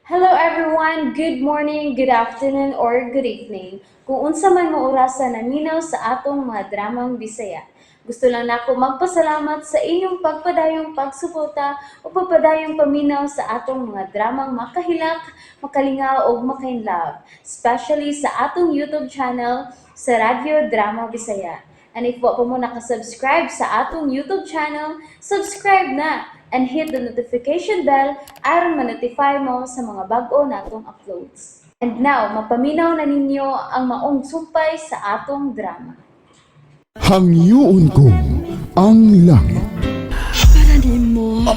Hello everyone, good morning, good afternoon, or good evening. Kung unsa man mo orasan naminaw sa atong mga dramang Bisaya. Gusto lang nako magpasalamat sa inyong pagpadayong pagsuporta o pagpadayong paminaw sa atong mga dramang makahilak, makalingaw o makainlove, especially sa atong YouTube channel sa Radyo Drama Bisaya. And if wa pa mo nakasubscribe sa atong YouTube channel, subscribe na and hit the notification bell aron ma-notify mo sa mga bag-o natong uploads. And now, mapaminaw na ninyo ang maong sumpay sa atong drama. Hangyoon ko ang langit. Para nimo.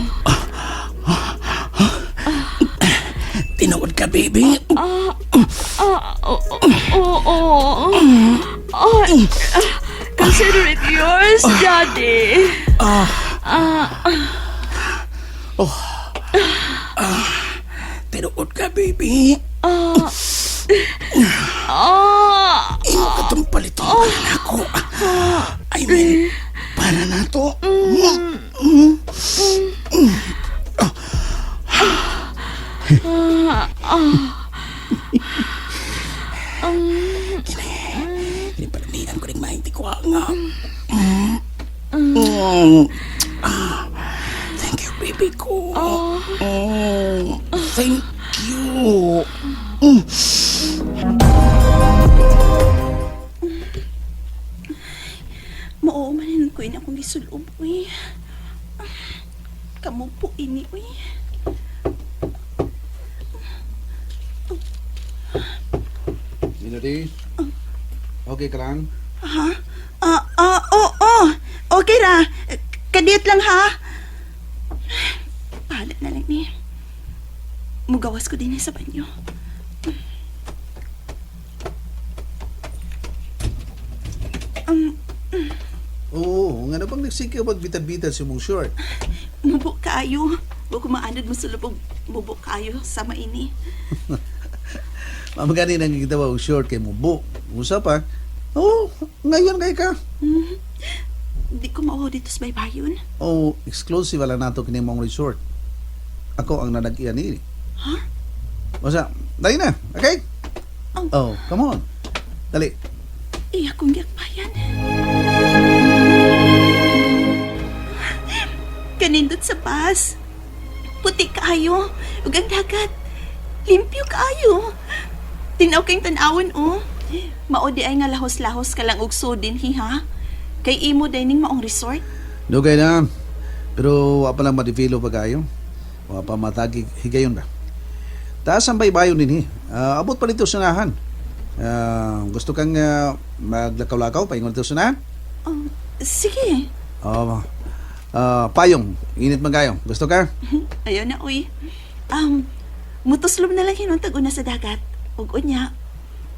Tinood ka, baby. Oo. Consider it yours, Daddy. Tinood ka, baby. Imo ka itong paliton para ako. I mean, para na to. Ini palamihan ko rin mahinti ko nga. Thank you, baby ko. Thank you. Maumanin ko akong gisulob, uy. Kamu po ini, uy. Minody? Okay ka lang? Oo. Okay ra. Kadit lang, ha? Pahalat na lang ni. Mugawas ko din sa banyo. Oo, nga na bang nagsikaw magbitad-bitad si mong short? Mubok kayo. Huwag kumaanod mo sa lubog. Mubok kayo sa maini. Mamagani nang gitawa og short kay mo bu. Usa pa? Oo, ngayon kay ka. Di ko mauho dito sa baybayon. Oo, exclusive lang nato kini mong resort. Ako ang nanag-iya ni. Ha? Basta, dali na, okay? Oh, come on. Dali. Iya kong yakbayan. Kanindot sa bus. Puti kaayo. Ug ang dagat. Limpyo kaayo. Tinaw kayong tanawon, oh. Maodi ay nga lahos-lahos ka lang og sudin, ha? Kay imo dining maong resort. Dugay na. Pero wa pa lang madivilo pa kayo. Wa pa matagi higayon ba. Taas ang baybayon din abot pa dito sunahan. Gusto kang maglakaw-lakaw paingon dito sunahan? Oh, sige. Payong, init man kayo. Gusto ka? Ayaw na, uy. Mutoslom na lang hinuntag una sa dagat. Ug unya,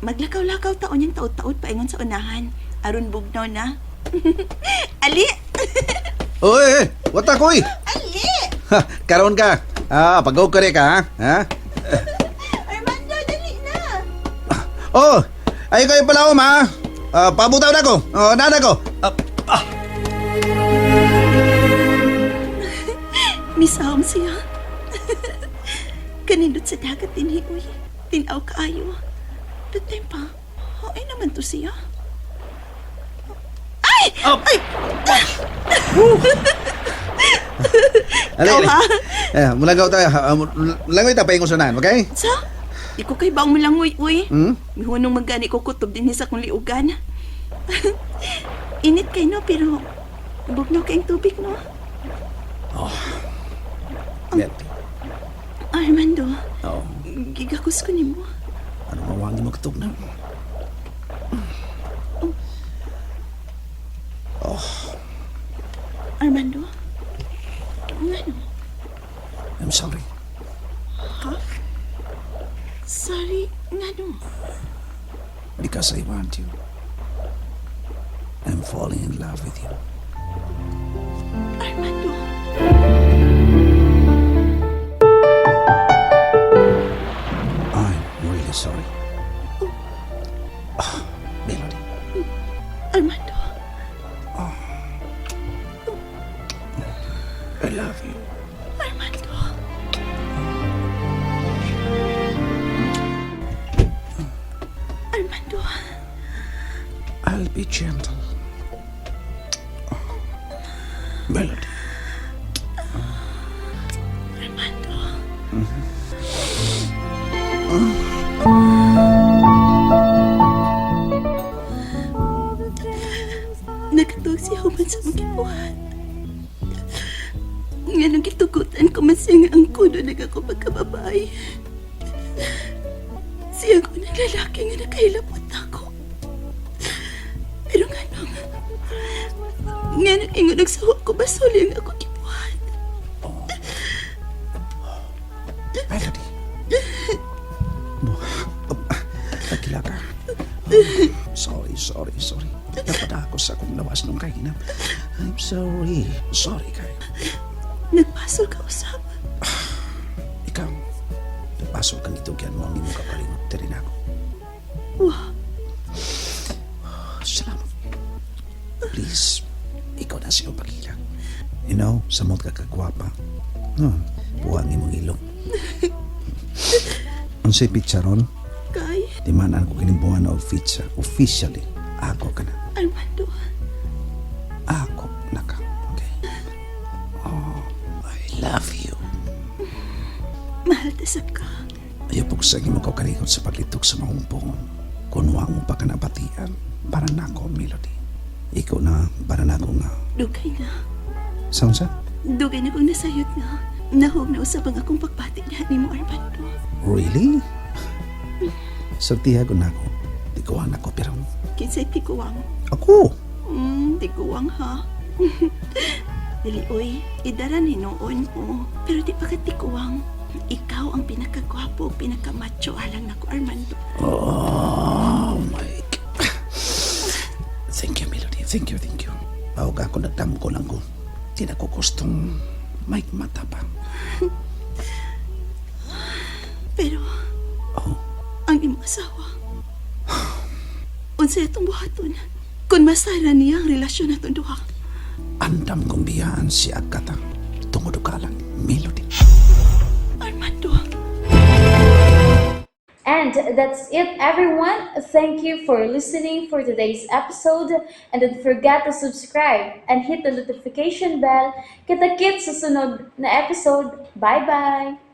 maglakaw-lakaw taon yung taod-taod paingon sa unahan. Aron bugnaw na. Ali! Oy, wata ko eh. Ali! Karon ka. Pag-go ka rin ka, ha? Armando, dali na! Oh, ay kayo pala ha? Pabutaw na ko. Nana ko. Misahom siya. Kanindot sa dagat din, uy. Tinaw kaayo. Tutay pa. Ay naman to siya. Ay! Ay! Ali. Ha? Mulagaw tayo. Mulangoy tayo paingon sunahan, okay? Sa? Di ko kay baong malangoy, uy. Hmm? Mihunong magani ko kutob din sa kong liugan. Init kay no, pero bugnaw kayong tubig, no? Net. Armando, Oh, gigakos ko ni mo. ano mawagi mo katog na? Armando? Ano? I'm sorry. Sorry, nga no? Because I want you. I'm falling in love with you. Armando? I'm really sorry. Melody. Armando? I love you. Armando? gentle. Melody. Armando. Nakatuog siya human sa mga kibuhat. Nga nung gitugutan ko man siya nga ang kuno nag ako pagkababay. Siya ko ng lalaki nga nakahilapot ako. Pero nga nung ingon nagsawa ko basuli ang ako kibuhat. Melody. Tagila ka. Sorry. Napada ako sa akong lawas nung kainam. I'm sorry. Sorry kayo. Nagpasol ka usap. Ikaw, nagpasok kang itugyan mo ang imong kapalimot rin ako. Wah, Salamat. Please, ikaw na siya pagilang. You know, samot ka kagwapa. No, buwang imong ilong. Unsay pitsaron? kay Di man ako kinimbuhan na officially. Ako ka na. Armando. Ako na ka. Okay? Oh, I love you. Mahal tasap ka. Ayaw po sa mo ko kalikot sa paglitok sa mahumpong. Kunwang mo pa ka nabatian. Para na ako, Melody. Ikaw na, para na ako nga. Dugay na. Saan sa? Dugay na kong nasayot na. Nahog na usap ang akong pagpati niya ni mo, Armando. Really? Sortiha ko na ako. Di ko ako pero Kinsay tiguang. ako. Tiguang ha. Dili, oy, idaran hinoon o. Pero di pa ka tiguang. Ikaw ang pinakagwapo, pinakamacho alang nako, Armando. Oh my God. Thank you, Melody. Thank you. Pawag ako nagdam ko lang ko. Di na ko gustong may mata pa. Pero, Oh, ang imong asawa, unsay atong buhaton, kung masara niya ang relasyon natong duha. andam kong biyaan si Agata. Tungod ka lang, Melody. Armando. And that's it, everyone. Thank you for listening for today's episode. And don't forget to subscribe and hit the notification bell. Kita-kits sa sunod na episode. Bye-bye!